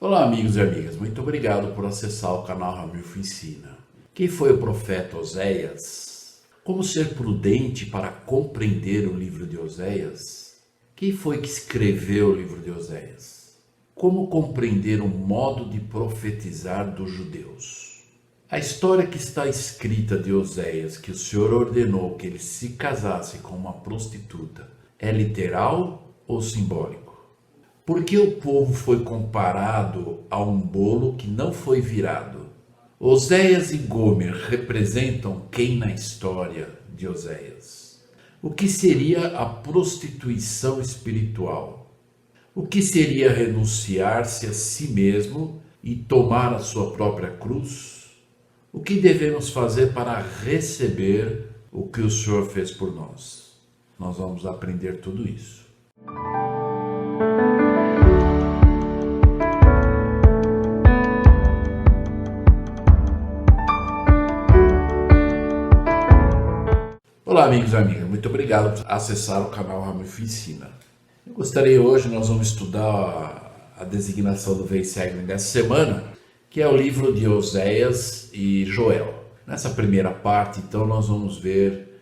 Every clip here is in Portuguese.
Olá, amigos e amigas, muito obrigado por acessar o canal Ramilfo Ensina. Quem foi o profeta Oséias? Como ser prudente para compreender o livro de Oséias? Quem foi que escreveu o livro de Oséias? Como compreender o modo de profetizar dos judeus? A história que está escrita de Oséias, que o Senhor ordenou que ele se casasse com uma prostituta, é literal ou simbólico? Por que o povo foi comparado a um bolo que não foi virado? Oséias e Gomer representam quem na história de Oséias? O que seria a prostituição espiritual? O que seria renunciar-se a si mesmo e tomar a sua própria cruz? O que devemos fazer para receber o que o Senhor fez por nós? Nós vamos aprender tudo isso. Olá, amigos e amigas, muito obrigado por acessar o canal Ramilfo Ensina. Eu gostaria hoje, nós vamos estudar a designação do Versículo dessa semana, que é o livro de Oséias e Joel. Nessa primeira parte, então, nós vamos ver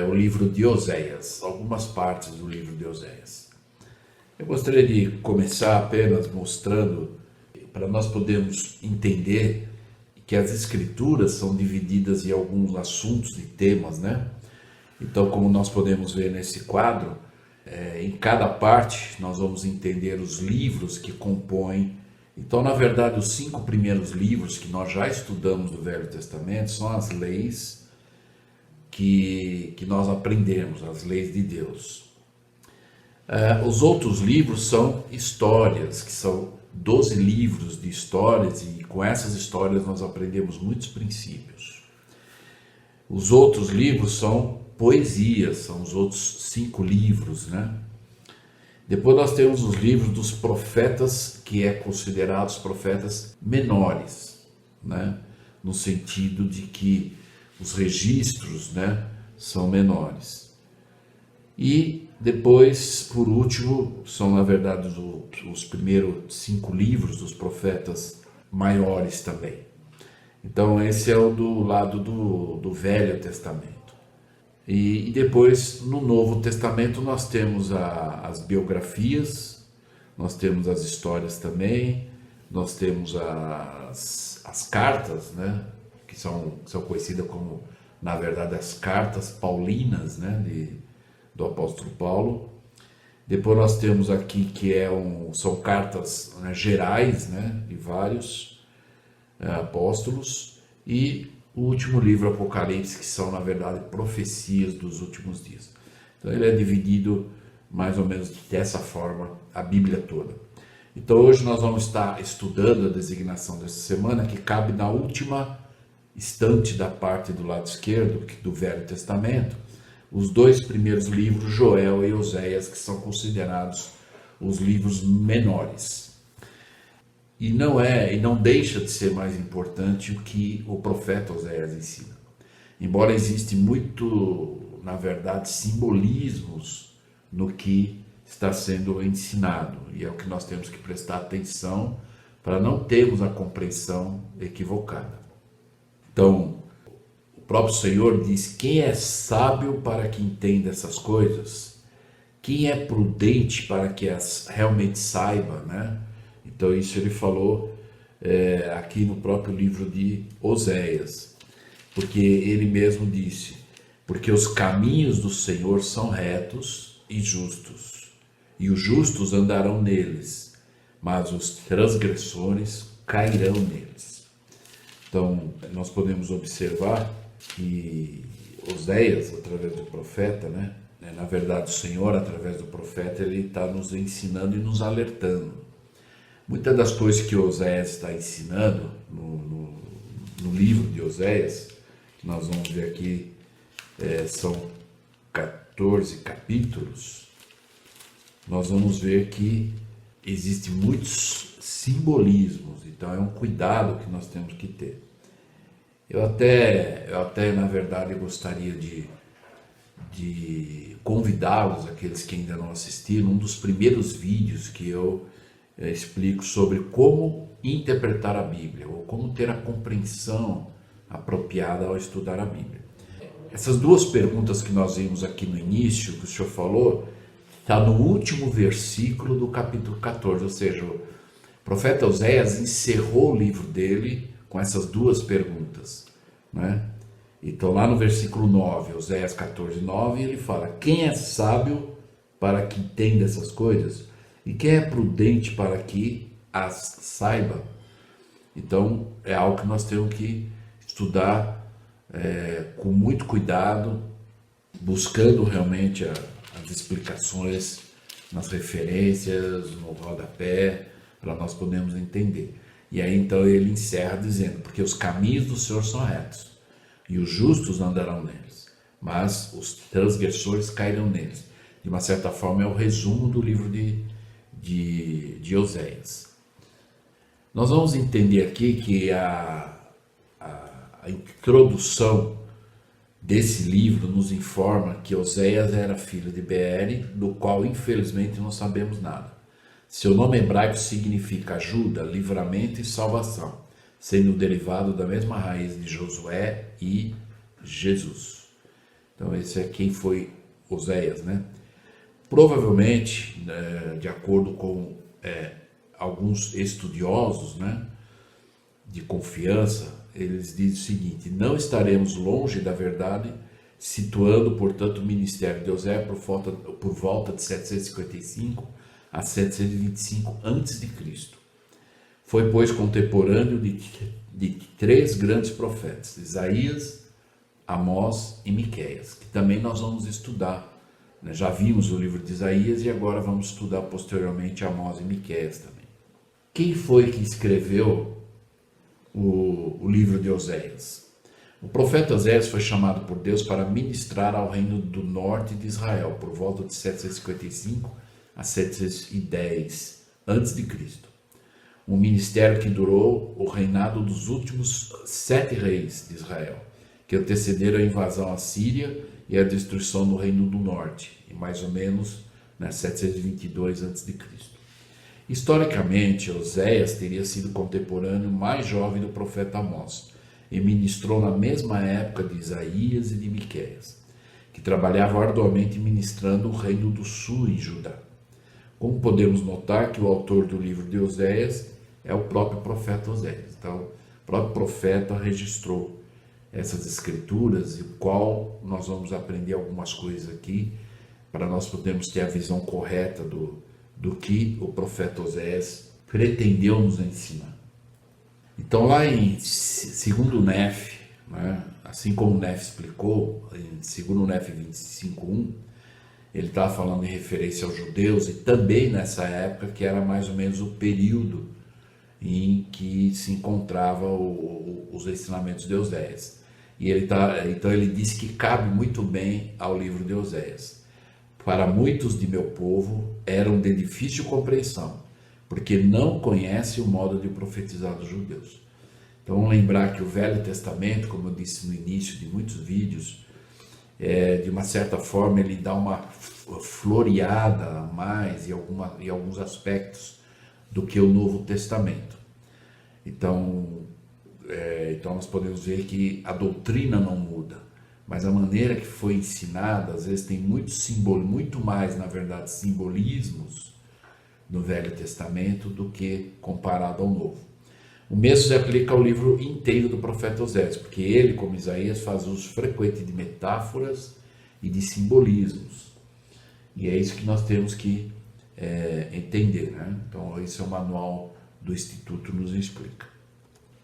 o livro de Oséias, algumas partes do livro de Oséias. Eu gostaria de começar apenas mostrando, para nós podermos entender que as escrituras são divididas em alguns assuntos e temas, né? Então, como nós podemos ver nesse quadro, em cada parte nós vamos entender os livros que compõem. Então, na verdade, os 5 primeiros livros que nós já estudamos do Velho Testamento são as leis que nós aprendemos, as leis de Deus. Os outros livros são histórias, que são 12 livros de histórias, e com essas histórias nós aprendemos muitos princípios. Os outros livros são poesias, são os outros 5 livros, né? Depois nós temos os livros dos profetas, que é considerados profetas menores, né? No sentido de que os registros, né, são menores. E depois, por último, são na verdade os primeiros 5 livros dos profetas maiores também. Então esse é o do lado do Velho Testamento. E depois, no Novo Testamento, nós temos as biografias, nós temos as histórias também, nós temos as cartas, né, que são conhecidas como, na verdade, as cartas paulinas, né, do apóstolo Paulo. Depois nós temos aqui que são cartas, né, gerais, né, de vários apóstolos, e o último livro, Apocalipse, que são, na verdade, profecias dos últimos dias. Então ele é dividido mais ou menos dessa forma, a Bíblia toda. Então hoje nós vamos estar estudando a designação dessa semana, que cabe na última estante da parte do lado esquerdo do Velho Testamento, os 2 primeiros livros, Joel e Oséias, que são considerados os livros menores. E não deixa de ser mais importante o que o profeta Oséias ensina. Embora existe muito, na verdade, simbolismos no que está sendo ensinado. E é o que nós temos que prestar atenção para não termos a compreensão equivocada. Então, o próprio Senhor diz: quem é sábio para que entenda essas coisas? Quem é prudente para que as realmente saiba, né? Então isso ele falou aqui no próprio livro de Oséias, porque ele mesmo disse: porque os caminhos do Senhor são retos e justos, e os justos andarão neles, mas os transgressores cairão neles. Então nós podemos observar que Oséias, através do profeta, né, na verdade o Senhor, através do profeta, ele está nos ensinando e nos alertando. Muitas das coisas que Oséias está ensinando no livro de Oséias, que nós vamos ver aqui, são 14 capítulos, nós vamos ver que existem muitos simbolismos, então é um cuidado que nós temos que ter. Eu até na verdade, gostaria de convidá-los, aqueles que ainda não assistiram, um dos primeiros vídeos que eu explico sobre como interpretar a Bíblia, ou como ter a compreensão apropriada ao estudar a Bíblia. Essas duas perguntas que nós vimos aqui no início, que o senhor falou, está no último versículo do capítulo 14, ou seja, o profeta Oséias encerrou o livro dele com essas duas perguntas, né? Então lá no versículo 9, Oséias 14, 9, ele fala: quem é sábio para que entenda essas coisas? E quem é prudente para que as saiba? Então é algo que nós temos que estudar com muito cuidado, buscando realmente as explicações nas referências, no rodapé, para nós podermos entender. E aí então ele encerra dizendo: porque os caminhos do Senhor são retos, e os justos andarão neles, mas os transgressores cairão neles. De uma certa forma é o resumo do livro de Oséias. Nós vamos entender aqui que a introdução desse livro nos informa que Oséias era filho de Beeri, do qual infelizmente não sabemos nada. Seu nome hebraico significa ajuda, livramento e salvação, sendo derivado da mesma raiz de Josué e Jesus. Então esse é quem foi Oséias, né? Provavelmente, de acordo com alguns estudiosos, né, de confiança, eles dizem o seguinte: não estaremos longe da verdade, situando, portanto, o ministério de Oséias por volta de 755 a 725 a.C. Foi, pois, contemporâneo de três grandes profetas, Isaías, Amós e Miqueias, que também nós vamos estudar, né? Já vimos o livro de Isaías e agora vamos estudar posteriormente Amós e Miqueias também. Quem foi que escreveu o livro de Oséias? O profeta Oséias foi chamado por Deus para ministrar ao reino do norte de Israel, por volta de 755 a 710 a.C. Um ministério que durou o reinado dos últimos 7 reis de Israel, que antecederam a invasão assíria e a destruição do reino do norte, em mais ou menos 722 a.C. Historicamente, Oséias teria sido contemporâneo mais jovem do profeta Amós e ministrou na mesma época de Isaías e de Miqueias, que trabalhavam arduamente ministrando o reino do sul em Judá. Como podemos notar que o autor do livro de Oséias é o próprio profeta Oséias. Então, o próprio profeta registrou essas escrituras, e o qual nós vamos aprender algumas coisas aqui, para nós podermos ter a visão correta do que o profeta Oséias pretendeu nos ensinar. Então lá em 2 Nef, né, assim como o Nef explicou, em 2 Nef 25:1, ele estava falando em referência aos judeus, e também nessa época que era mais ou menos o período em que se encontravam os ensinamentos de Oséias. E então ele diz que cabe muito bem ao livro de Oséias. Para muitos de meu povo eram de difícil compreensão, porque não conhecem o modo de profetizar dos judeus. Então vamos lembrar que o Velho Testamento, como eu disse no início de muitos vídeos, de uma certa forma ele dá uma floreada a mais em alguns aspectos do que o Novo Testamento. Então nós podemos ver que a doutrina não muda, mas a maneira que foi ensinada, às vezes tem muito mais, na verdade, simbolismos no Velho Testamento do que comparado ao Novo. O mesmo se aplica ao livro inteiro do profeta Oséias, porque ele, como Isaías, faz uso frequente de metáforas e de simbolismos. E é isso que nós temos que entender, né? Então, esse é o manual do Instituto nos explica.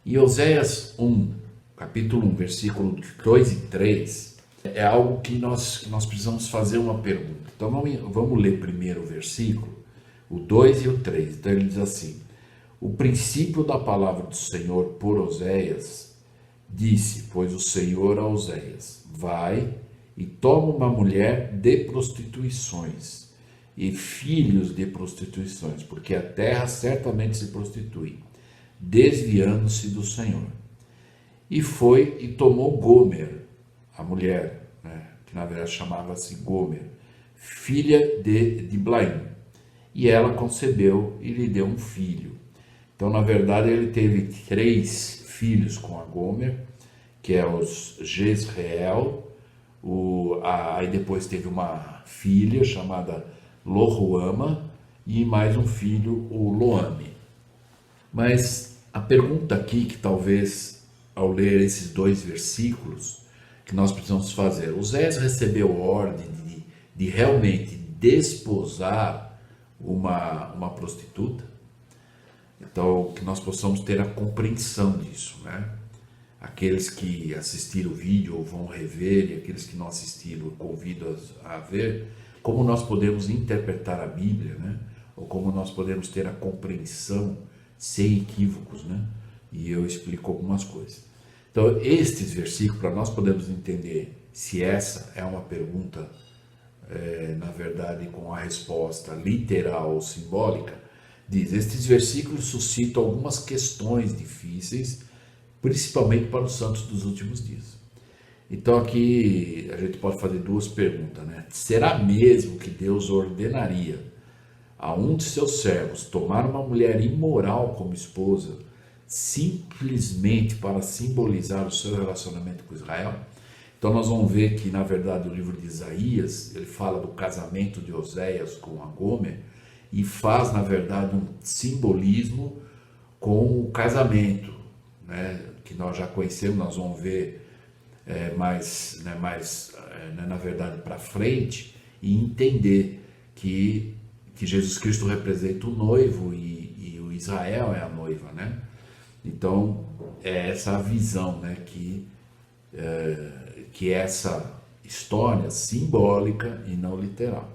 E Oséias 1, capítulo 1, versículo 2 e 3, é algo que nós precisamos fazer uma pergunta. Então vamos ler primeiro o versículo, o 2 e o 3. Então ele diz assim: o princípio da palavra do Senhor por Oséias disse, pois o Senhor a Oséias: vai e toma uma mulher de prostituições e filhos de prostituições, porque a terra certamente se prostitui, desviando-se do Senhor. E foi e tomou Gomer, a mulher, né, que na verdade chamava-se Gomer, filha de Diblaim, e ela concebeu e lhe deu um filho. Então, na verdade, ele teve 3 filhos com a Gomer, que é os Jezreel, aí depois teve uma filha chamada Loruama e mais um filho, o Loame. Mas a pergunta aqui, que talvez ao ler esses 2 versículos, que nós precisamos fazer: Osés recebeu ordem de realmente desposar uma prostituta? Então, que nós possamos ter a compreensão disso, né? Aqueles que assistiram o vídeo ou vão rever, e aqueles que não assistiram, eu convido a ver, como nós podemos interpretar a Bíblia, né? Ou como nós podemos ter a compreensão sem equívocos, né? E eu explico algumas coisas. Então, estes versículos, para nós podermos entender se essa é uma pergunta, na verdade, com a resposta literal ou simbólica, diz: estes versículos suscitam algumas questões difíceis, principalmente para os santos dos últimos dias. Então aqui a gente pode fazer 2 perguntas, né? Será mesmo que Deus ordenaria a um de seus servos tomar uma mulher imoral como esposa, simplesmente para simbolizar o seu relacionamento com Israel? Então nós vamos ver que, na verdade, o livro de Isaías, ele fala do casamento de Oséias com a Gomer, e faz, na verdade, um simbolismo com o casamento, né, que nós já conhecemos. Nós vamos ver na verdade, para frente, e entender que Jesus Cristo representa o noivo e o Israel é a noiva, né? Então, é essa a visão, né, que essa história simbólica e não literal.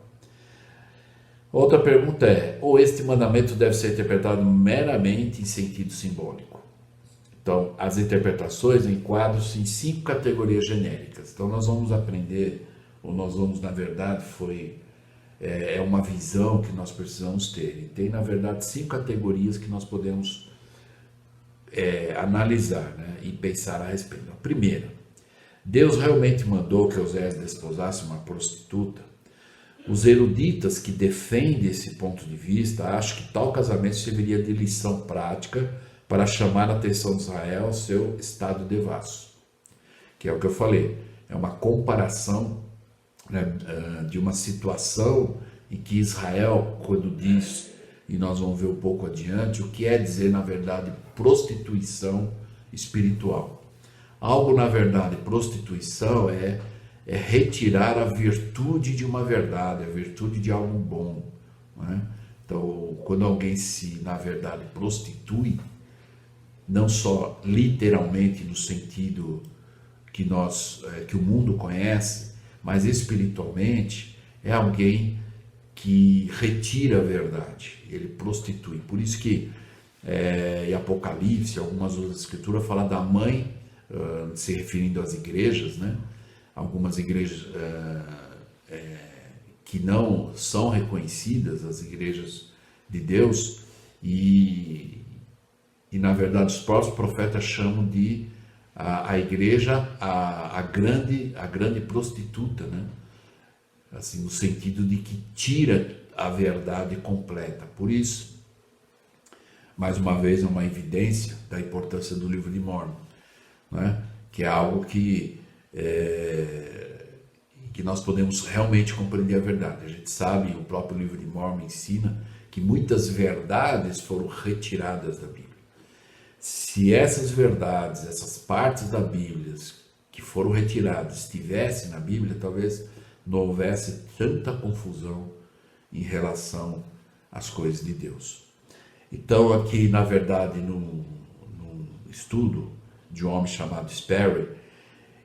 Outra pergunta é: ou este mandamento deve ser interpretado meramente em sentido simbólico? Então, as interpretações enquadram-se em 5 categorias genéricas. Então, nós vamos aprender, ou nós vamos, na verdade, é uma visão que nós precisamos ter. E tem, na verdade, 5 categorias que nós podemos analisar, né, e pensar a respeito. A primeira: Deus realmente mandou que Osés desposasse uma prostituta? Os eruditas que defendem esse ponto de vista acham que tal casamento serviria de lição prática para chamar a atenção de Israel ao seu estado devasso, que é o que eu falei, é uma comparação, né, de uma situação em que Israel, quando diz, e nós vamos ver um pouco adiante, o que é dizer, na verdade, prostituição espiritual. Algo, na verdade, prostituição é retirar a virtude de uma verdade, a virtude de algo bom, né? Então, quando alguém na verdade, prostitui, não só literalmente no sentido que o mundo conhece, mas espiritualmente, é alguém que retira a verdade, ele prostitui. Por isso que em Apocalipse, algumas outras escrituras falam da mãe, se referindo às igrejas, né? Algumas igrejas que não são reconhecidas, as igrejas de Deus, e na verdade os próprios profetas chamam de a igreja a grande prostituta, né? Assim, no sentido de que tira a verdade completa. Por isso, mais uma vez, é uma evidência da importância do livro de Mórmon, né? Que é algo que nós podemos realmente compreender a verdade. A gente sabe, o próprio livro de Mórmon ensina que muitas verdades foram retiradas da Bíblia. Se essas verdades, essas partes da Bíblia que foram retiradas estivessem na Bíblia, talvez não houvesse tanta confusão em relação às coisas de Deus. Então, aqui, na verdade, num estudo de um homem chamado Sperry,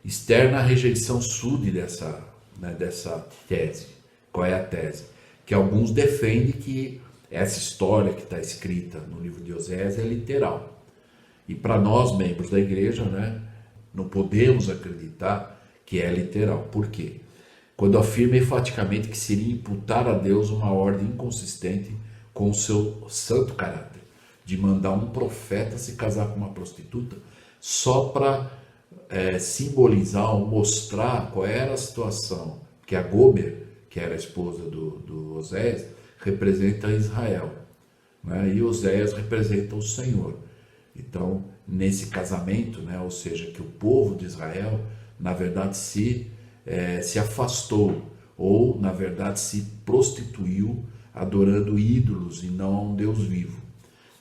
externa a rejeição sude dessa tese. Qual é a tese? Que alguns defendem que essa história que está escrita no livro de Osés é literal. E para nós, membros da igreja, né, não podemos acreditar que é literal. Por quê? Quando afirma enfaticamente que seria imputar a Deus uma ordem inconsistente com o seu santo caráter, de mandar um profeta se casar com uma prostituta só para simbolizar ou mostrar qual era a situação que a Gomer, que era a esposa do Osés, representa Israel, né? E Oséias representa o Senhor. Então, nesse casamento, né, ou seja, que o povo de Israel, na verdade, se afastou, ou, na verdade, se prostituiu, adorando ídolos e não a um Deus vivo.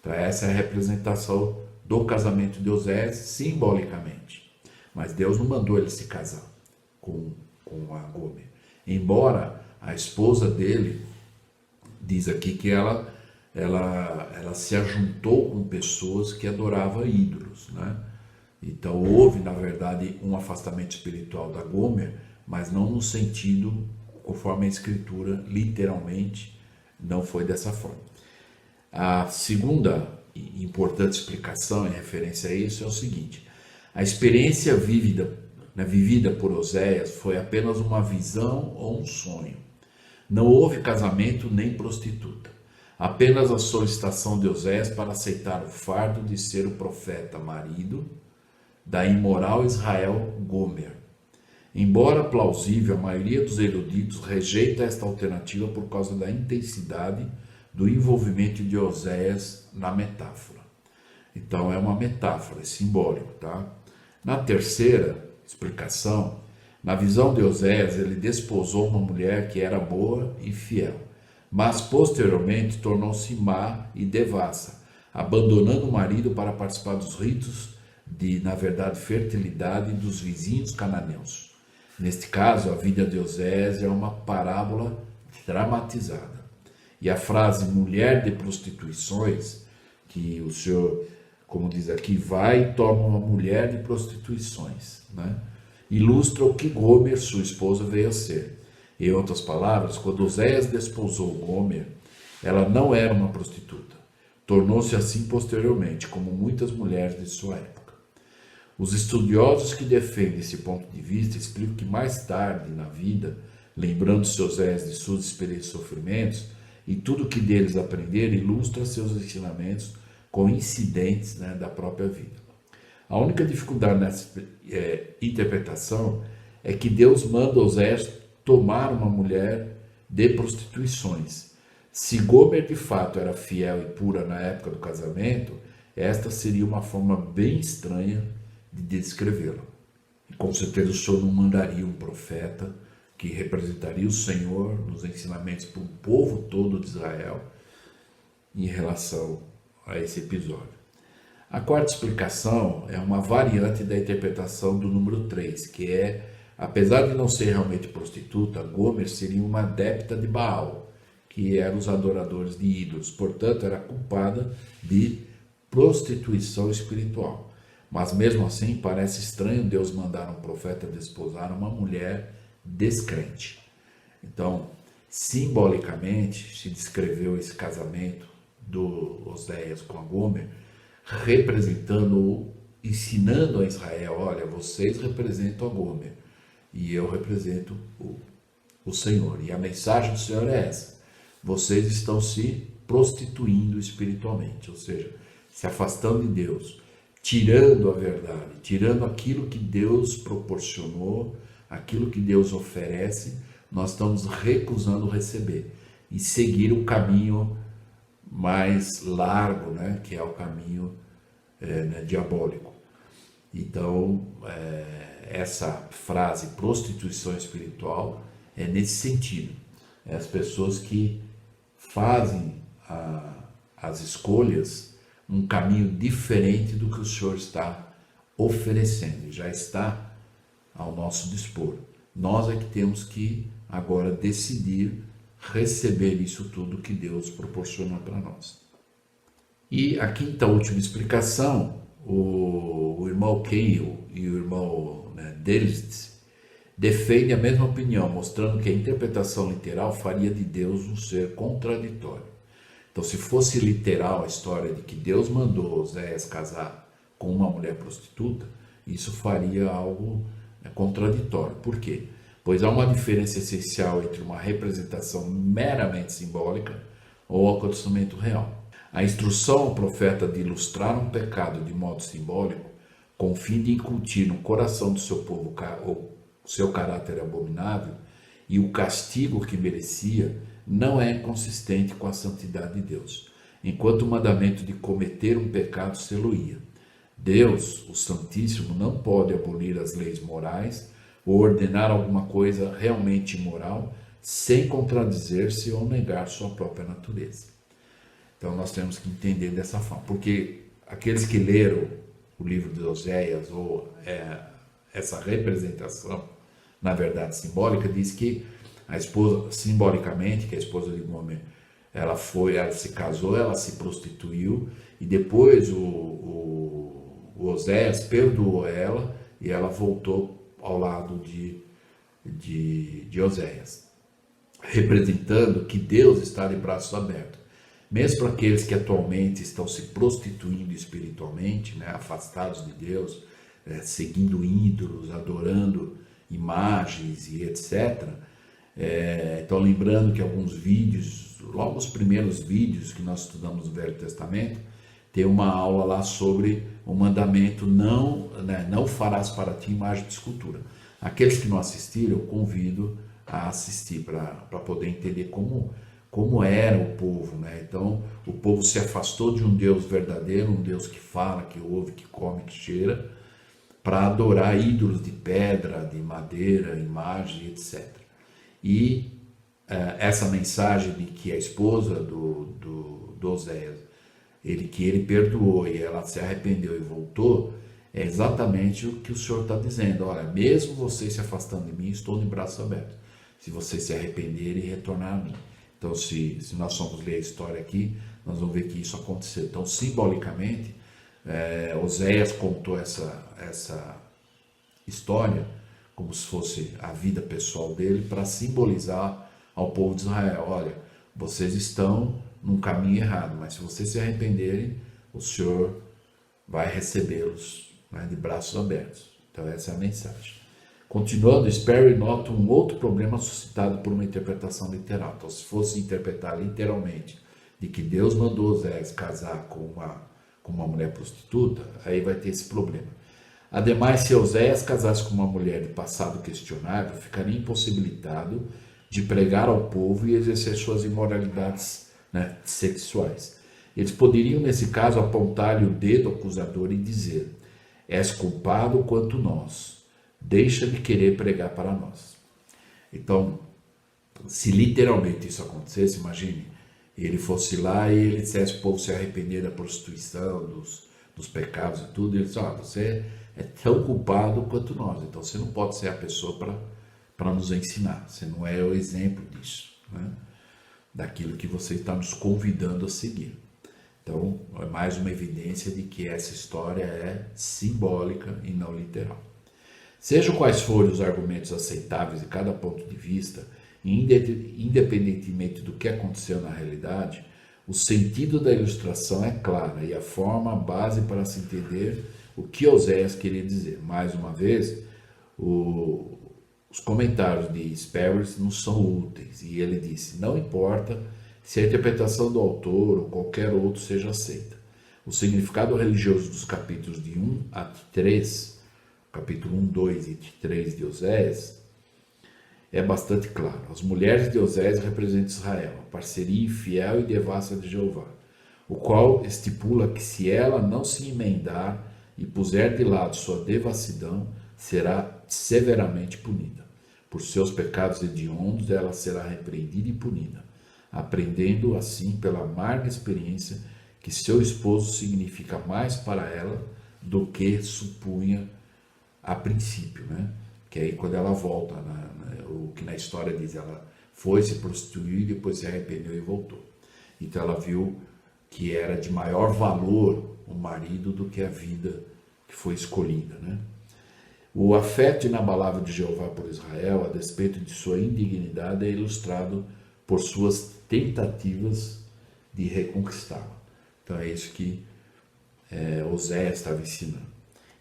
Então, essa é a representação do casamento de Oséias, simbolicamente. Mas Deus não mandou ele se casar com a Gomer. Embora a esposa dele, diz aqui que ela se ajuntou com pessoas que adoravam ídolos, né? Então houve, na verdade, um afastamento espiritual da Gomer, mas não no sentido, conforme a Escritura, literalmente, não foi dessa forma. A segunda importante explicação em referência a isso é o seguinte: a experiência vivida por Oséias foi apenas uma visão ou um sonho. Não houve casamento nem prostituta. Apenas a solicitação de Oséias para aceitar o fardo de ser o profeta marido da imoral Israel Gomer. Embora plausível, a maioria dos eruditos rejeita esta alternativa por causa da intensidade do envolvimento de Oséias na metáfora. Então é uma metáfora, é simbólico, tá? Na terceira explicação, na visão de Oséias, ele desposou uma mulher que era boa e fiel, mas posteriormente tornou-se má e devassa, abandonando o marido para participar dos ritos de, na verdade, fertilidade dos vizinhos cananeus. Neste caso, a vida de Oséias é uma parábola dramatizada. E a frase mulher de prostituições, que o Senhor, como diz aqui, vai e torna uma mulher de prostituições, né? Ilustra o que Gomer, sua esposa, veio a ser. Em outras palavras, quando Oséias desposou Gomer, ela não era uma prostituta. Tornou-se assim posteriormente, como muitas mulheres de sua época. Os estudiosos que defendem esse ponto de vista explicam que mais tarde na vida, lembrando-se Oséias de suas experiências e sofrimentos, e tudo que deles aprenderam, ilustra seus ensinamentos com incidentes, né, da própria vida. A única dificuldade nessa interpretação é que Deus manda Oséias tomar uma mulher de prostituições. Se Gomer de fato era fiel e pura na época do casamento, esta seria uma forma bem estranha de descrevê-la. E com certeza o Senhor não mandaria um profeta que representaria o Senhor nos ensinamentos para o povo todo de Israel em relação a esse episódio. A quarta explicação é uma variante da interpretação do número 3, que é, apesar de não ser realmente prostituta, Gomer seria uma adepta de Baal, que eram os adoradores de ídolos, portanto era culpada de prostituição espiritual. Mas mesmo assim parece estranho Deus mandar um profeta desposar uma mulher descrente. Então, simbolicamente, se descreveu esse casamento do Oséias com a Gomer, representando, ensinando a Israel: olha, vocês representam a Gomer e eu represento o Senhor. E a mensagem do Senhor é essa: vocês estão se prostituindo espiritualmente, ou seja, se afastando de Deus, tirando a verdade, tirando aquilo que Deus proporcionou, aquilo que Deus oferece, nós estamos recusando receber e seguir o caminho mais largo, né, que é o caminho diabólico. Então, essa frase prostituição espiritual é nesse sentido. É as pessoas que fazem as escolhas um caminho diferente do que o Senhor está oferecendo, já está ao nosso dispor. Nós é que temos que agora decidir receber isso tudo que Deus proporciona para nós. E a quinta última explicação, o irmão Keil e o irmão Delitz defendem a mesma opinião, mostrando que a interpretação literal faria de Deus um ser contraditório. Então, se fosse literal a história de que Deus mandou Oséias casar com uma mulher prostituta, isso faria algo contraditório. Por quê? Pois há uma diferença essencial entre uma representação meramente simbólica ou acontecimento real. A instrução ao profeta de ilustrar um pecado de modo simbólico, com o fim de incutir no coração do seu povo o seu caráter abominável e o castigo que merecia, não é consistente com a santidade de Deus, enquanto o mandamento de cometer um pecado se-lo-ia. Deus, o Santíssimo, não pode abolir as leis morais ou ordenar alguma coisa realmente imoral sem contradizer-se ou negar sua própria natureza. Então nós temos que entender dessa forma, porque aqueles que leram o livro de Oséias, ou essa representação, na verdade simbólica, diz que a esposa, simbolicamente, que a esposa de Gomer, ela se casou, ela se prostituiu, e depois o Oséias perdoou ela, e ela voltou ao lado de Oséias, representando que Deus está de braços abertos. Mesmo para aqueles que atualmente estão se prostituindo espiritualmente, né, afastados de Deus, seguindo ídolos, adorando imagens e etc. Então, lembrando que alguns vídeos, logo os primeiros vídeos que nós estudamos no Velho Testamento, tem uma aula lá sobre o mandamento não farás para ti imagem de escultura. Aqueles que não assistiram, eu convido a assistir para poder entender como era o povo, né? Então, o povo se afastou de um Deus verdadeiro, um Deus que fala, que ouve, que come, que cheira, para adorar ídolos de pedra, de madeira, imagem, etc. E essa mensagem de que a esposa do Oséias, que ele perdoou e ela se arrependeu e voltou, é exatamente o que o Senhor está dizendo. Olha, mesmo vocês se afastando de mim, estou de braços abertos, se vocês se arrependerem e retornar a mim. Então, se nós formos ler a história aqui, nós vamos ver que isso aconteceu. Então, simbolicamente, Oséias contou essa história como se fosse a vida pessoal dele, para simbolizar ao povo de Israel: olha, vocês estão num caminho errado, mas se vocês se arrependerem, o Senhor vai recebê-los, né, de braços abertos. Então essa é a mensagem. Continuando, Sperry nota um outro problema suscitado por uma interpretação literal. Então, se fosse interpretar literalmente de que Deus mandou Oséias casar com uma mulher prostituta, aí vai ter esse problema. Ademais, se Oséias casasse com uma mulher de passado questionável, ficaria impossibilitado de pregar ao povo e exercer suas imoralidades, né, sexuais. Eles poderiam, nesse caso, apontar-lhe o dedo acusador e dizer: és culpado quanto nós, deixa de querer pregar para nós. Então, se literalmente isso acontecesse, imagine, ele fosse lá e ele dissesse o povo se arrepender da prostituição, dos pecados e tudo, e ele disse: você é tão culpado quanto nós, então você não pode ser a pessoa para nos ensinar, você não é o exemplo disso, né? Daquilo que você está nos convidando a seguir. Então, é mais uma evidência de que essa história é simbólica e não literal. Sejam quais forem os argumentos aceitáveis de cada ponto de vista, independentemente do que aconteceu na realidade, o sentido da ilustração é claro e a forma, a base para se entender o que Oséias queria dizer. Mais uma vez, os comentários de Sperry não são úteis, e ele disse: não importa se a interpretação do autor ou qualquer outro seja aceita. O significado religioso dos capítulos de 1 a 3, capítulo 1, 2 e 3 de Oséias, é bastante claro. As mulheres de Oséias representam Israel, a parceria infiel e devassa de Jeová, o qual estipula que se ela não se emendar e puser de lado sua devassidão, será severamente punida. Por seus pecados hediondos, ela será repreendida e punida, aprendendo assim pela amarga experiência que seu esposo significa mais para ela do que supunha a princípio, né? Que aí quando ela volta, o que na história diz, ela foi se prostituir, depois se arrependeu e voltou. Então ela viu que era de maior valor o marido do que a vida que foi escolhida, né? O afeto inabalável de Jeová por Israel, a despeito de sua indignidade, é ilustrado por suas tentativas de reconquistá-la. Então é isso que Oséias estava ensinando.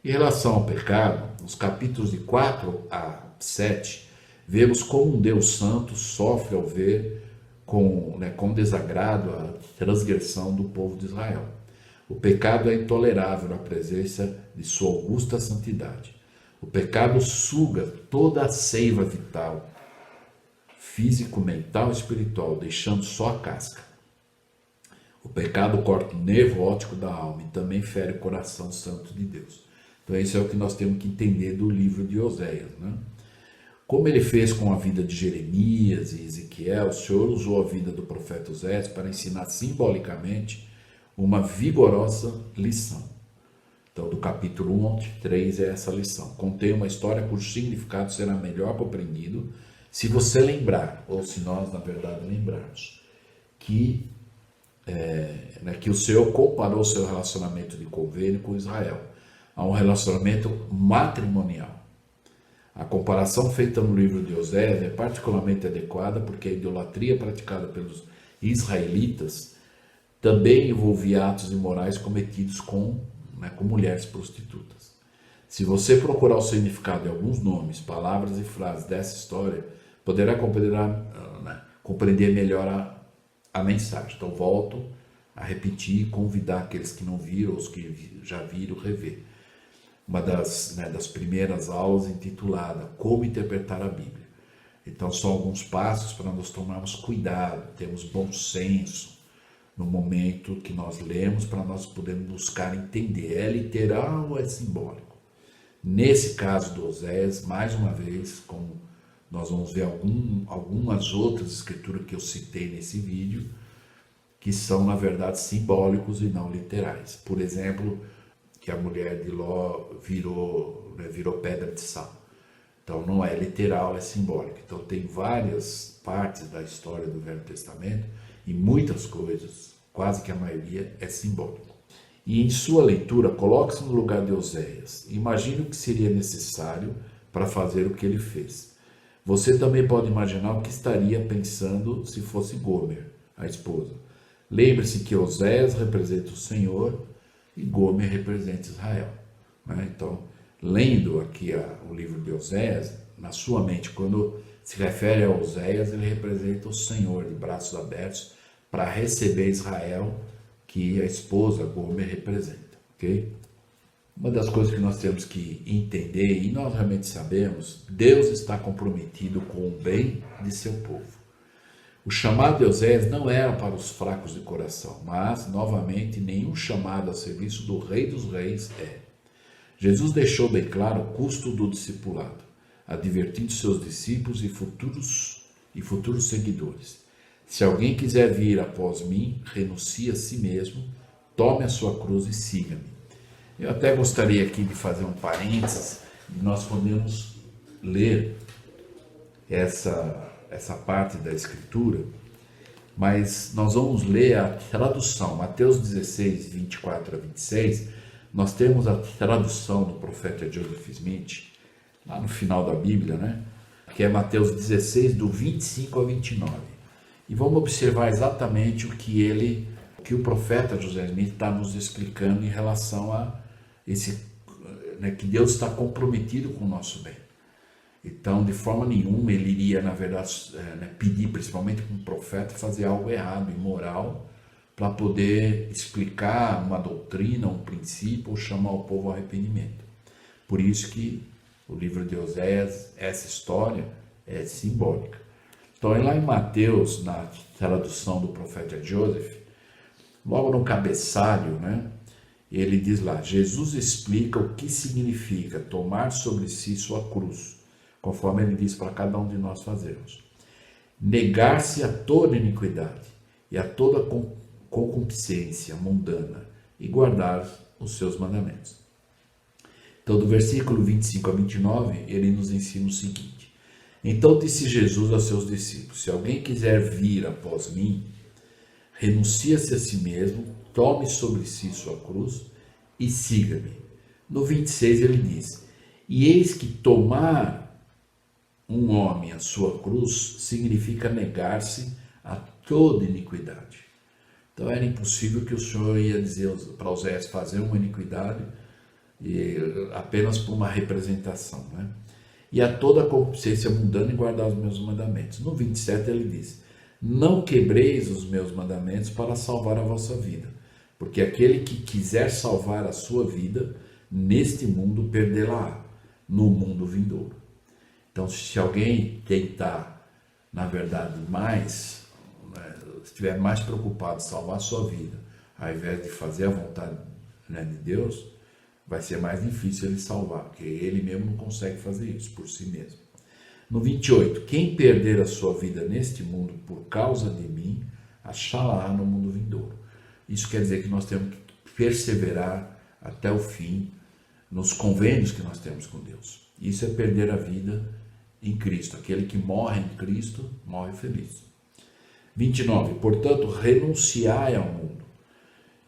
Em relação ao pecado, nos capítulos de 4 a 7, vemos como um Deus santo sofre ao ver com desagrado a transgressão do povo de Israel. O pecado é intolerável na presença de sua augusta santidade. O pecado suga toda a seiva vital, físico, mental e espiritual, deixando só a casca. O pecado corta o nervo óptico da alma e também fere o coração santo de Deus. Então isso é o que nós temos que entender do livro de Oséias, né? Como ele fez com a vida de Jeremias e Ezequiel, o Senhor usou a vida do profeta Oséias para ensinar simbolicamente uma vigorosa lição. Então, do capítulo 1 ao 3 é essa lição. Contém uma história cujo significado será melhor compreendido se você lembrar, ou se nós, na verdade, lembrarmos, que o Senhor comparou o seu relacionamento de convênio com Israel a um relacionamento matrimonial. A comparação feita no livro de Oséias é particularmente adequada porque a idolatria praticada pelos israelitas também envolvia atos imorais cometidos com mulheres prostitutas. Se você procurar o significado de alguns nomes, palavras e frases dessa história, poderá compreender melhor a mensagem. Então volto a repetir e convidar aqueles que não viram, os que já viram, rever. Uma das primeiras aulas intitulada Como Interpretar a Bíblia. Então são alguns passos para nós tomarmos cuidado, termos bom senso no momento que nós lemos, para nós podermos buscar entender, é literal ou é simbólico? Nesse caso do Oséias, mais uma vez, como nós vamos ver algumas outras escrituras que eu citei nesse vídeo, que são na verdade simbólicos e não literais. Por exemplo, que a mulher de Ló virou pedra de sal. Então não é literal, é simbólico. Então tem várias partes da história do Velho Testamento e muitas coisas, quase que a maioria, é simbólico. E em sua leitura, coloque-se no lugar de Oséias. Imagine o que seria necessário para fazer o que ele fez. Você também pode imaginar o que estaria pensando se fosse Gomer, a esposa. Lembre-se que Oséias representa o Senhor e Gomer representa Israel. Então, lendo aqui o livro de Oséias, na sua mente, quando se refere a Oséias, ele representa o Senhor de braços abertos para receber Israel, que a esposa Gomer representa. Ok? Uma das coisas que nós temos que entender, e nós realmente sabemos, Deus está comprometido com o bem de seu povo. O chamado de Oséias não era para os fracos de coração, mas, novamente, nenhum chamado a serviço do Rei dos Reis é. Jesus deixou bem claro o custo do discipulado, advertindo seus discípulos e futuros seguidores. Se alguém quiser vir após mim, renuncie a si mesmo, tome a sua cruz e siga-me. Eu até gostaria aqui de fazer um parênteses, e nós podemos ler essa parte da Escritura, mas nós vamos ler a tradução, Mateus 16, 24 a 26, nós temos a tradução do profeta Joseph Smith, lá no final da Bíblia, que é Mateus 16, do 25 a 29. E vamos observar exatamente o que o profeta José Smith está nos explicando em relação a que Deus está comprometido com o nosso bem. Então, de forma nenhuma, ele iria, na verdade, pedir, principalmente para um profeta, fazer algo errado, imoral, para poder explicar uma doutrina, um princípio, ou chamar o povo ao arrependimento. Por isso que o livro de Oséias, essa história, é simbólica. Então, lá em Mateus, na tradução do profeta Joseph, logo no cabeçalho, ele diz lá, Jesus explica o que significa tomar sobre si sua cruz, conforme ele diz para cada um de nós fazermos. Negar-se a toda iniquidade e a toda concupiscência mundana e guardar os seus mandamentos. Então, do versículo 25 a 29, ele nos ensina o seguinte. Então disse Jesus aos seus discípulos, se alguém quiser vir após mim, renuncie-se a si mesmo, tome sobre si sua cruz e siga-me. No 26 ele diz, e eis que tomar um homem a sua cruz significa negar-se a toda iniquidade. Então era impossível que o Senhor ia dizer para Oséias fazer uma iniquidade apenas por uma representação, E a toda concupiscência mundana e guardar os meus mandamentos. No 27 ele diz, não quebreis os meus mandamentos para salvar a vossa vida, porque aquele que quiser salvar a sua vida, neste mundo perdê-la-á, no mundo vindouro. Então, se alguém tentar na verdade, mais, né, estiver mais preocupado em salvar a sua vida, ao invés de fazer a vontade, né, de Deus, vai ser mais difícil ele salvar, porque ele mesmo não consegue fazer isso por si mesmo. No 28, quem perder a sua vida neste mundo por causa de mim, achá-la no mundo vindouro. Isso quer dizer que nós temos que perseverar até o fim nos convênios que nós temos com Deus. Isso é perder a vida em Cristo. Aquele que morre em Cristo, morre feliz. 29, portanto, renunciai ao mundo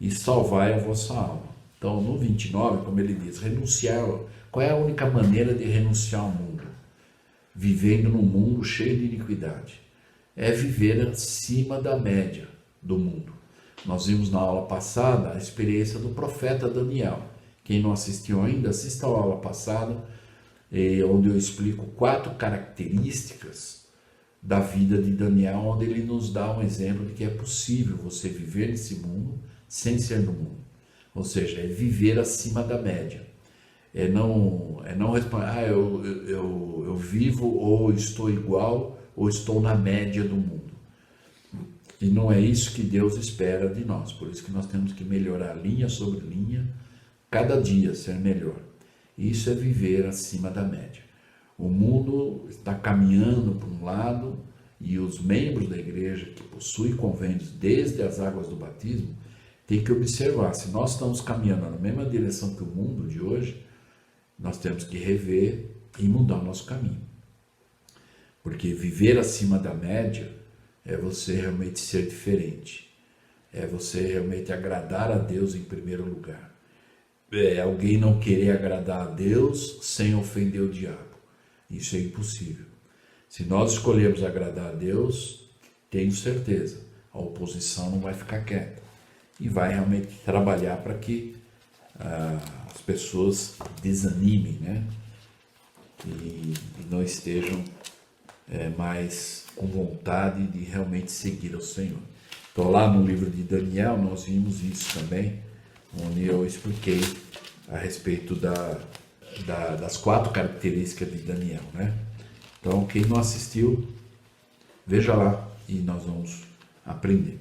e salvai a vossa alma. Então, no 29, como ele diz, renunciar, qual é a única maneira de renunciar ao mundo? Vivendo num mundo cheio de iniquidade. É viver acima da média do mundo. Nós vimos na aula passada a experiência do profeta Daniel. Quem não assistiu ainda, assista a aula passada, onde eu explico 4 características da vida de Daniel, onde ele nos dá um exemplo de que é possível você viver nesse mundo sem ser do mundo. Ou seja, é viver acima da média. É não responder, eu vivo ou estou igual ou estou na média do mundo. E não é isso que Deus espera de nós. Por isso que nós temos que melhorar linha sobre linha, cada dia ser melhor. Isso é viver acima da média. O mundo está caminhando para um lado e os membros da igreja que possuem convênios desde as águas do batismo têm que observar. Se nós estamos caminhando na mesma direção que o mundo de hoje, nós temos que rever e mudar o nosso caminho. Porque viver acima da média é você realmente ser diferente. É você realmente agradar a Deus em primeiro lugar. É alguém não querer agradar a Deus sem ofender o diabo. Isso é impossível. Se nós escolhermos agradar a Deus, tenho certeza, a oposição não vai ficar quieta. E vai realmente trabalhar para que as pessoas desanimem, né? E não estejam mais com vontade de realmente seguir ao Senhor. Então lá no livro de Daniel nós vimos isso também, onde eu expliquei a respeito das 4 características de Daniel, né? Então quem não assistiu, veja lá e nós vamos aprender.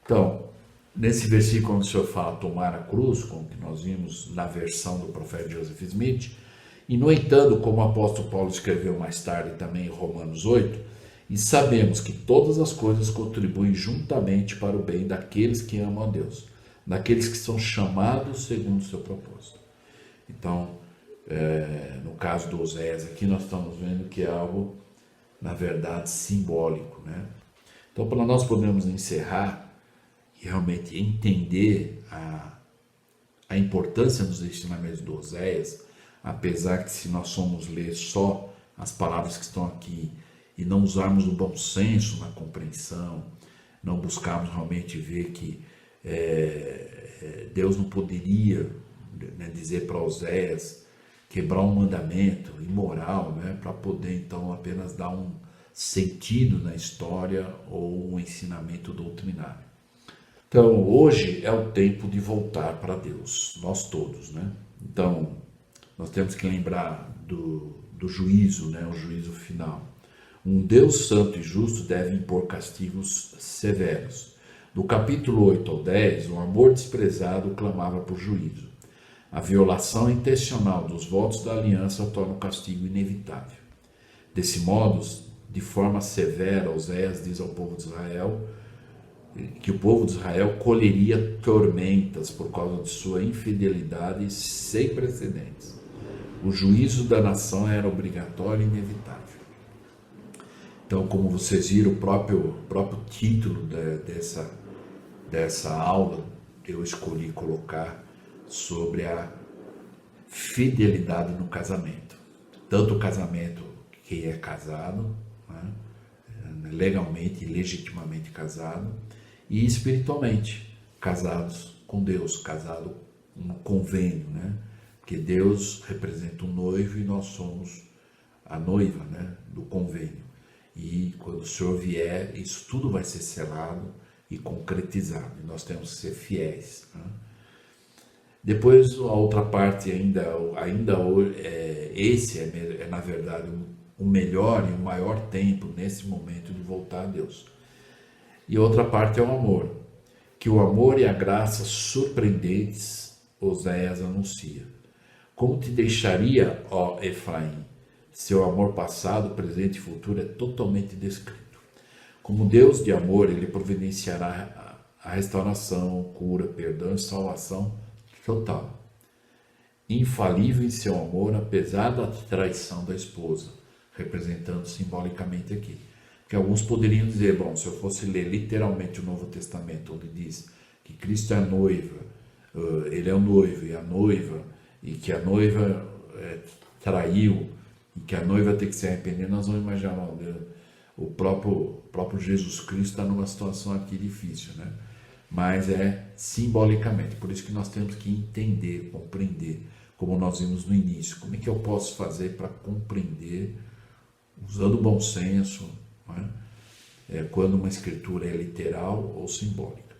Então, nesse versículo onde o Senhor fala tomar a cruz, como que nós vimos na versão do profeta Joseph Smith, e no entanto, como o apóstolo Paulo escreveu mais tarde também em Romanos 8, e sabemos que todas as coisas contribuem juntamente para o bem daqueles que amam a Deus, daqueles que são chamados segundo o seu propósito. Então, no caso do Oséias aqui, nós estamos vendo que é algo, na verdade, simbólico, né? Então, para nós podermos encerrar e realmente entender a importância dos ensinamentos do Oséias, apesar que se nós formos ler só as palavras que estão aqui e não usarmos o bom senso na compreensão, não buscarmos realmente ver que Deus não poderia, né, dizer para Oséias quebrar um mandamento imoral, né, para poder então apenas dar um sentido na história ou um ensinamento doutrinário. Então hoje é o tempo de voltar para Deus, nós todos, né? Então nós temos que lembrar do juízo, né, o juízo final. Um Deus santo e justo deve impor castigos severos. Do capítulo 8 ao 10, o amor desprezado clamava por juízo. A violação intencional dos votos da aliança torna o castigo inevitável. Desse modo, de forma severa, Oséias diz ao povo de Israel que o povo de Israel colheria tormentas por causa de sua infidelidade sem precedentes. O juízo da nação era obrigatório e inevitável. Então, como vocês viram, o próprio título dessa aula, eu escolhi colocar sobre a fidelidade no casamento. Tanto o casamento que é casado, né, legalmente e legitimamente casado, e espiritualmente, casados com Deus, casado no convênio, né? Porque Deus representa o noivo e nós somos a noiva, né, do convênio. E quando o Senhor vier, isso tudo vai ser selado e concretizado. E nós temos que ser fiéis, né? Depois, a outra parte esse é na verdade o melhor e o maior tempo nesse momento de voltar a Deus. E outra parte é o amor, que o amor e a graça surpreendentes Oséias anuncia. Como te deixaria, ó Efraim? Seu amor passado, presente e futuro é totalmente descrito. Como Deus de amor, ele providenciará a restauração, cura, perdão e salvação total. Infalível em seu amor, apesar da traição da esposa, representando simbolicamente aqui. Que alguns poderiam dizer, bom, se eu fosse ler literalmente o Novo Testamento, onde diz que Cristo é a noiva, ele é o noivo e a noiva, e que a noiva traiu, e que a noiva tem que se arrepender, nós vamos imaginar, o próprio Jesus Cristo está numa situação aqui difícil, né? Mas é simbolicamente, por isso que nós temos que entender, compreender, como nós vimos no início, como é que eu posso fazer para compreender, usando o bom senso, quando uma escritura é literal ou simbólica.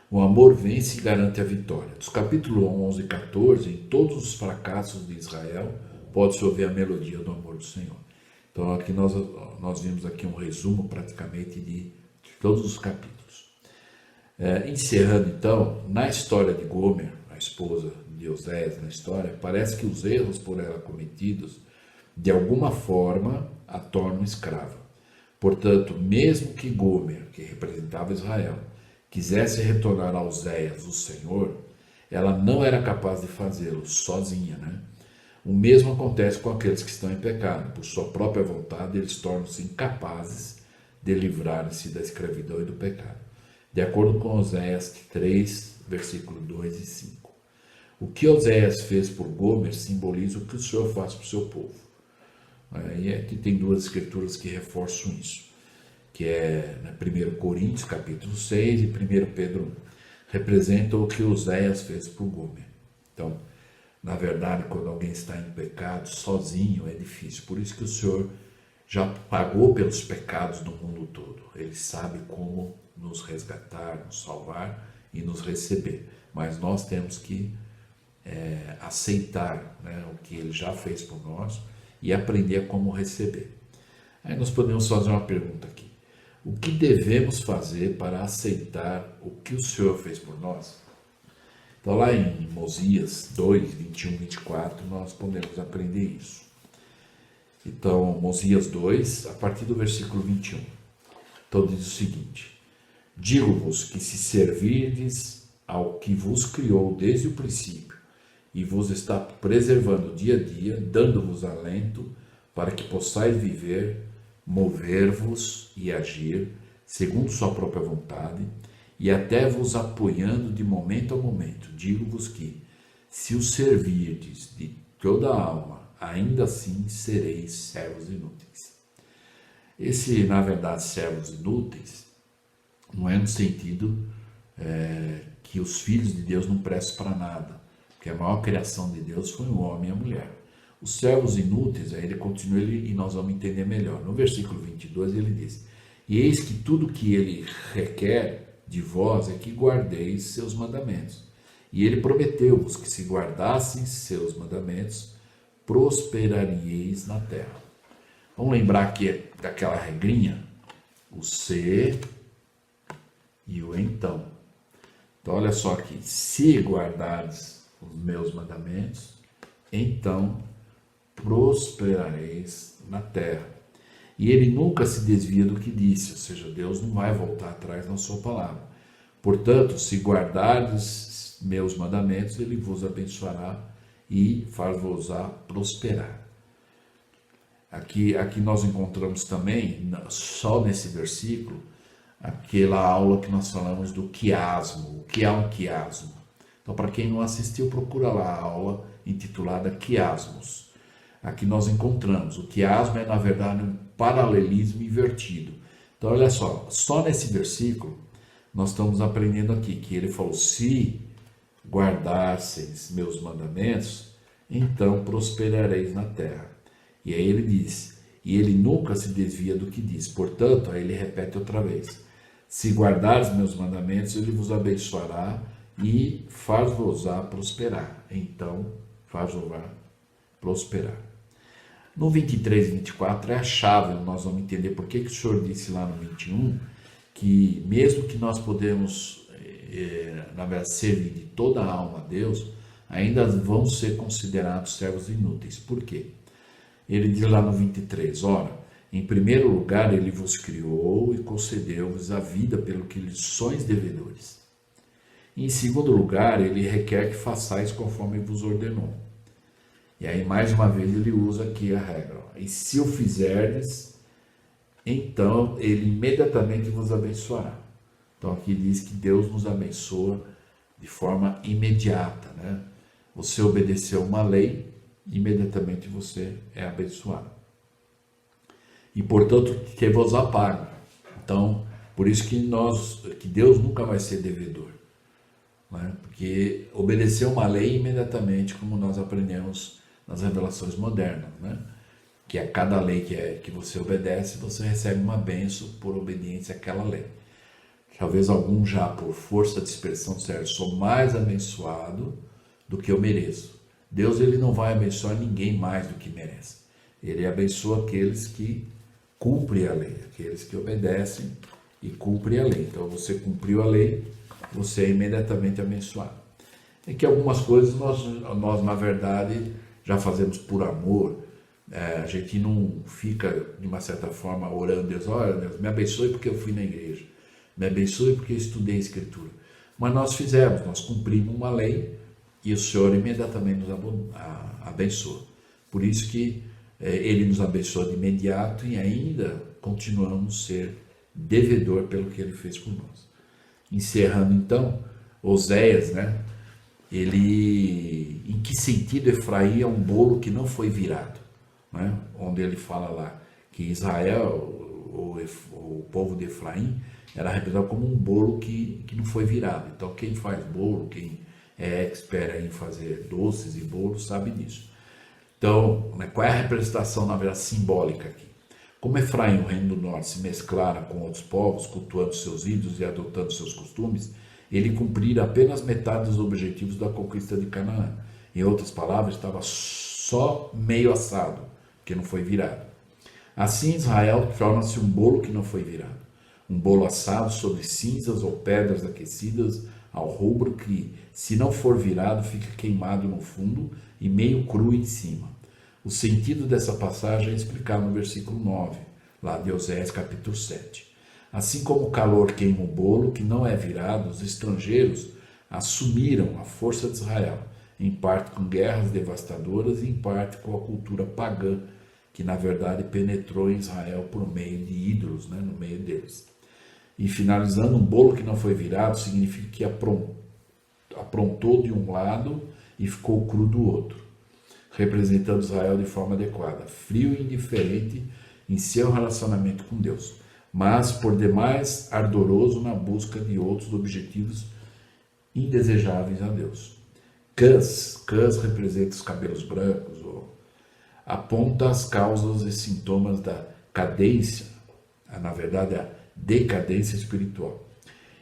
O amor vence e garante a vitória. Dos capítulos 11 e 14, em todos os fracassos de Israel, pode-se ouvir a melodia do amor do Senhor. Então aqui nós vimos aqui um resumo praticamente de todos os capítulos. Encerrando então, na história de Gomer, a esposa de Oséias na história, parece que os erros por ela cometidos, de alguma forma, a tornam escrava. Portanto, mesmo que Gomer, que representava Israel, quisesse retornar a Oséias, o Senhor, ela não era capaz de fazê-lo sozinha, né? O mesmo acontece com aqueles que estão em pecado. Por sua própria vontade, eles tornam-se incapazes de livrarem-se da escravidão e do pecado. De acordo com Oséias 3, versículo 2 e 5. O que Oséias fez por Gomer simboliza o que o Senhor faz para o seu povo. E aqui tem duas escrituras que reforçam isso, que é 1 Coríntios capítulo 6 e 1 Pedro 1. Representam o que Oséias fez por Gomer. Então, na verdade, quando alguém está em pecado, sozinho é difícil. Por isso que o Senhor já pagou pelos pecados do mundo todo. Ele sabe como nos resgatar, nos salvar e nos receber. Mas nós temos que aceitar, né, o que Ele já fez por nós e aprender como receber. Aí nós podemos fazer uma pergunta aqui. O que devemos fazer para aceitar o que o Senhor fez por nós? Então lá em Mosias 2, 21, 24, nós podemos aprender isso. Então, Mosias 2, a partir do versículo 21. Então diz o seguinte: digo-vos que se servirdes ao que vos criou desde o princípio, e vos está preservando dia a dia, dando-vos alento, para que possais viver, mover-vos e agir, segundo sua própria vontade, e até vos apoiando de momento a momento, digo-vos que, se o servirdes de toda a alma, ainda assim sereis servos inúteis. Esse, na verdade, servos inúteis, não é no sentido que os filhos de Deus não prestam para nada, porque a maior criação de Deus foi o homem e a mulher. Os servos inúteis, aí ele continua e nós vamos entender melhor. No versículo 22 ele diz: e eis que tudo que ele requer de vós é que guardeis seus mandamentos. E ele prometeu-vos que se guardasseis seus mandamentos, prosperaríeis na terra. Vamos lembrar aqui daquela regrinha? O se e o então. Então olha só aqui: se guardares os meus mandamentos, então prosperareis na terra. E ele nunca se desvia do que disse, ou seja, Deus não vai voltar atrás na sua palavra. Portanto, se guardardes meus mandamentos, ele vos abençoará e far-vos-á prosperar. Aqui nós encontramos também, só nesse versículo, aquela aula que nós falamos do quiasmo. O que é um quiasmo? Então, para quem não assistiu, procura lá a aula intitulada Quiasmos. Aqui nós encontramos, o quiasmo é, na verdade, um paralelismo invertido. Então, olha só nesse versículo, nós estamos aprendendo aqui, que ele falou: se guardasseis meus mandamentos, então prosperareis na terra. E aí ele diz, e ele nunca se desvia do que diz. Portanto, aí ele repete outra vez: se guardares meus mandamentos, ele vos abençoará e faz-vos-á prosperar. Então, faz-vos-á prosperar. No 23 e 24 é a chave, nós vamos entender por que o Senhor disse lá no 21 que mesmo que nós podemos, na verdade, servir de toda a alma a Deus, ainda vão ser considerados servos inúteis. Por quê? Ele diz lá no 23, ora, em primeiro lugar ele vos criou e concedeu-vos a vida pelo que lhes sois devedores. Em segundo lugar, ele requer que façais conforme vos ordenou. E aí, mais uma vez, ele usa aqui a regra. E se o fizerdes, então ele imediatamente vos abençoará. Então aqui diz que Deus nos abençoa de forma imediata, né? Você obedeceu uma lei, imediatamente você é abençoado. E portanto, que vos apaga. Então, por isso que Deus nunca vai ser devedor, né? Porque obedecer uma lei imediatamente, como nós aprendemos nas revelações modernas, né? Que a cada lei que você obedece, você recebe uma bênção por obediência àquela lei. Talvez algum já, por força de expressão, disser, sou mais abençoado do que eu mereço. Deus ele não vai abençoar ninguém mais do que merece. Ele abençoa aqueles que cumprem a lei, aqueles que obedecem e cumprem a lei. Então você cumpriu a lei, você é imediatamente abençoado. É que algumas coisas nós na verdade, já fazemos por amor. A gente não fica, de uma certa forma, orando a Deus, olha Deus, me abençoe porque eu fui na igreja, me abençoe porque eu estudei a Escritura. Mas nós fizemos, nós cumprimos uma lei e o Senhor imediatamente nos abençoa. Por isso que Ele nos abençoa de imediato e ainda continuamos a ser devedor pelo que Ele fez por nós. Encerrando então, Oséias, né? Em que sentido Efraim é um bolo que não foi virado? Né? Onde ele fala lá que Israel, o povo de Efraim, era representado como um bolo que não foi virado. Então quem faz bolo, quem é expert em fazer doces e bolos, sabe disso. Então, qual é a representação, na verdade, simbólica aqui? Como Efraim, o reino do norte, se mesclara com outros povos, cultuando seus ídolos e adotando seus costumes, ele cumprira apenas metade dos objetivos da conquista de Canaã. Em outras palavras, estava só meio assado, que não foi virado. Assim, Israel torna-se um bolo que não foi virado. Um bolo assado sobre cinzas ou pedras aquecidas ao rubro que, se não for virado, fica queimado no fundo e meio cru em cima. O sentido dessa passagem é explicado no versículo 9, lá de Oséias capítulo 7. Assim como o calor queima o bolo que não é virado, os estrangeiros assumiram a força de Israel, em parte com guerras devastadoras e em parte com a cultura pagã, que na verdade penetrou em Israel por meio de ídolos, né, no meio deles. E finalizando, um bolo que não foi virado significa que aprontou de um lado e ficou cru do outro, representando Israel de forma adequada, frio e indiferente em seu relacionamento com Deus, mas por demais ardoroso na busca de outros objetivos indesejáveis a Deus. Cãs representa os cabelos brancos, aponta as causas e sintomas da cadência, na verdade a decadência espiritual.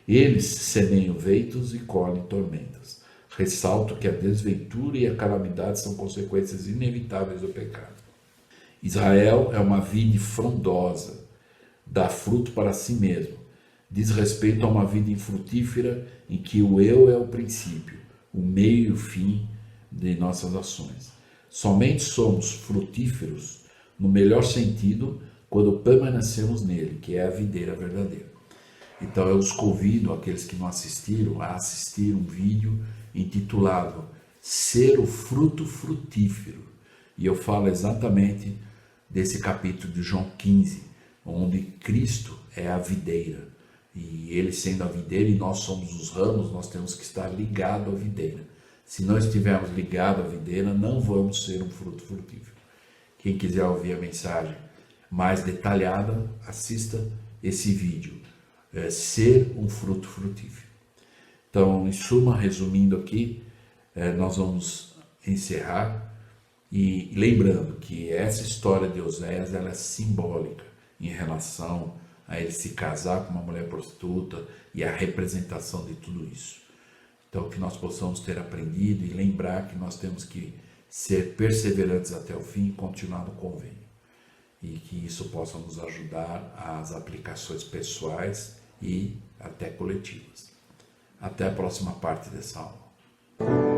Eles semeiam ventos e colhem tormentas. Ressalto que a desventura e a calamidade são consequências inevitáveis do pecado. Israel é uma vide frondosa, dá fruto para si mesmo. Diz respeito a uma vida infrutífera em que o eu é o princípio, o meio e o fim de nossas ações. Somente somos frutíferos, no melhor sentido, quando permanecemos nele, que é a videira verdadeira. Então eu os convido, aqueles que não assistiram, a assistir um vídeo intitulado Ser o Fruto Frutífero. E eu falo exatamente desse capítulo de João 15, onde Cristo é a videira. E ele sendo a videira e nós somos os ramos, nós temos que estar ligados à videira. Se não estivermos ligados à videira, não vamos ser um fruto frutífero. Quem quiser ouvir a mensagem mais detalhada, assista esse vídeo. Ser um fruto frutífero. Então, em suma, resumindo aqui, nós vamos encerrar e lembrando que essa história de Oséias ela é simbólica em relação a ele se casar com uma mulher prostituta e a representação de tudo isso. Então, que nós possamos ter aprendido e lembrar que nós temos que ser perseverantes até o fim e continuar no convênio. E que isso possa nos ajudar às aplicações pessoais e até coletivas. Até a próxima parte dessa aula.